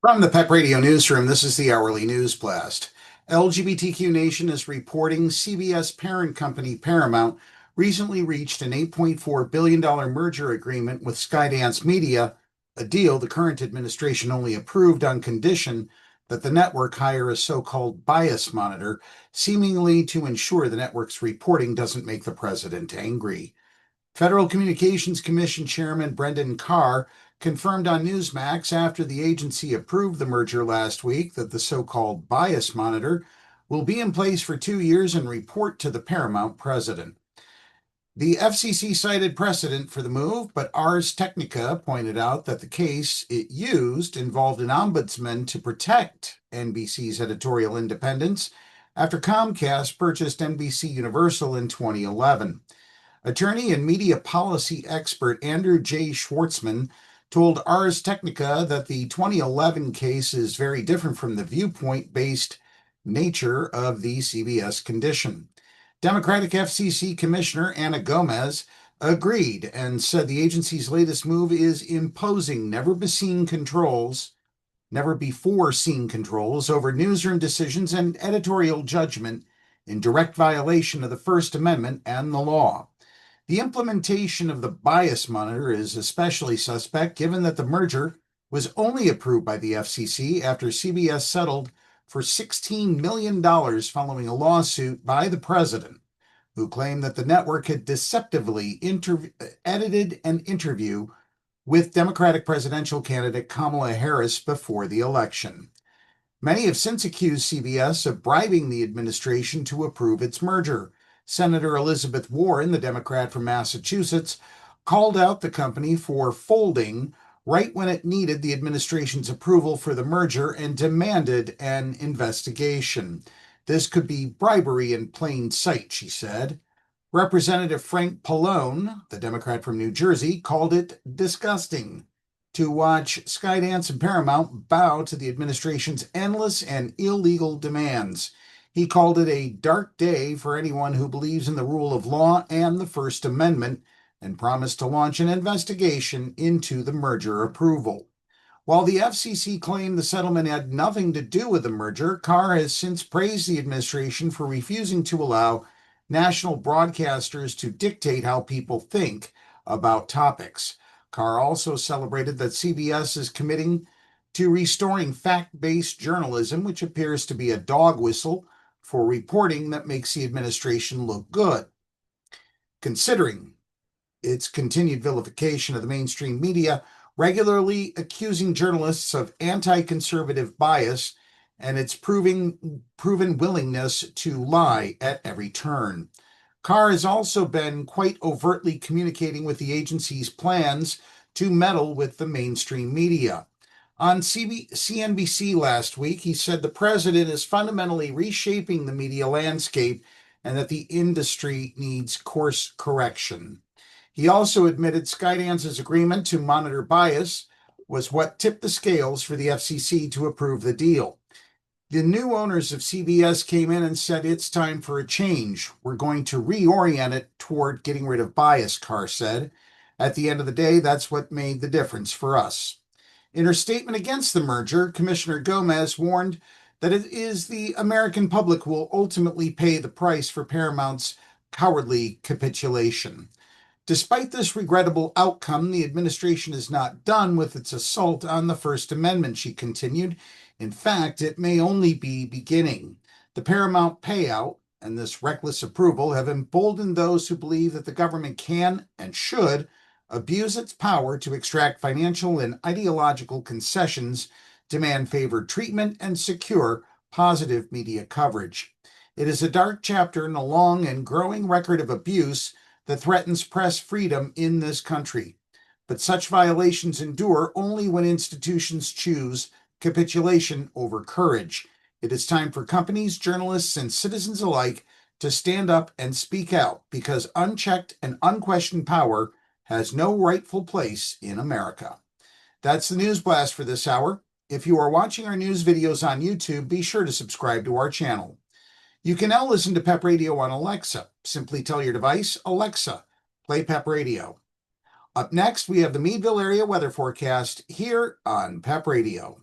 From the PEP Radio Newsroom, this is the Hourly News Blast. LGBTQ Nation is reporting CBS parent company Paramount recently reached an $8.4 billion merger agreement with Skydance Media, a deal the current administration only approved on condition that the network hire a so-called bias monitor, seemingly to ensure the network's reporting doesn't make the president angry. Federal Communications Commission Chairman Brendan Carr confirmed on Newsmax after the agency approved the merger last week that the so-called bias monitor will be in place for 2 years and report to the Paramount president. The FCC cited precedent for the move, but Ars Technica pointed out that the case it used involved an ombudsman to protect NBC's editorial independence after Comcast purchased NBC Universal in 2011. Attorney and media policy expert Andrew J. Schwartzman told Ars Technica that the 2011 case is very different from the viewpoint-based nature of the CBS condition. Democratic FCC Commissioner Ana Gomez agreed and said the agency's latest move is imposing never before seen controls over newsroom decisions and editorial judgment in direct violation of the First Amendment and the law. The implementation of the bias monitor is especially suspect given that the merger was only approved by the FCC after CBS settled for $16 million following a lawsuit by the president, who claimed that the network had deceptively edited an interview with Democratic presidential candidate Kamala Harris before the election. Many have since accused CBS of bribing the administration to approve its merger. Senator Elizabeth Warren, the Democrat from Massachusetts, called out the company for folding right when it needed the administration's approval for the merger and demanded an investigation. This could be bribery in plain sight, she said. Representative Frank Pallone, the Democrat from New Jersey, called it disgusting to watch Skydance and Paramount bow to the administration's endless and illegal demands. He called it a dark day for anyone who believes in the rule of law and the First Amendment and promised to launch an investigation into the merger approval. While the FCC claimed the settlement had nothing to do with the merger, Carr has since praised the administration for refusing to allow national broadcasters to dictate how people think about topics. Carr also celebrated that CBS is committing to restoring fact-based journalism, which appears to be a dog whistle for reporting that makes the administration look good. Considering its continued vilification of the mainstream media, regularly accusing journalists of anti-conservative bias, and its proven willingness to lie at every turn. Carr has also been quite overtly communicating with the agency's plans to meddle with the mainstream media. On CNBC last week, he said the president is fundamentally reshaping the media landscape and that the industry needs course correction. He also admitted Skydance's agreement to monitor bias was what tipped the scales for the FCC to approve the deal. The new owners of CBS came in and said it's time for a change. We're going to reorient it toward getting rid of bias, Carr said. At the end of the day, that's what made the difference for us. In her statement against the merger, Commissioner Gomez warned that it is the American public who will ultimately pay the price for Paramount's cowardly capitulation. Despite this regrettable outcome, the administration is not done with its assault on the First Amendment, she continued. In fact, it may only be beginning. The Paramount payout and this reckless approval have emboldened those who believe that the government can and should abuse its power to extract financial and ideological concessions, demand favored treatment, and secure positive media coverage. It is a dark chapter in a long and growing record of abuse that threatens press freedom in this country. But such violations endure only when institutions choose capitulation over courage. It is time for companies, journalists, and citizens alike to stand up and speak out because unchecked and unquestioned power has no rightful place in America. That's the News Blast for this hour. If you are watching our news videos on YouTube, be sure to subscribe to our channel. You can now listen to PEP Radio on Alexa. Simply tell your device, Alexa, play PEP Radio. Up next, we have the Meadville area weather forecast here on PEP Radio.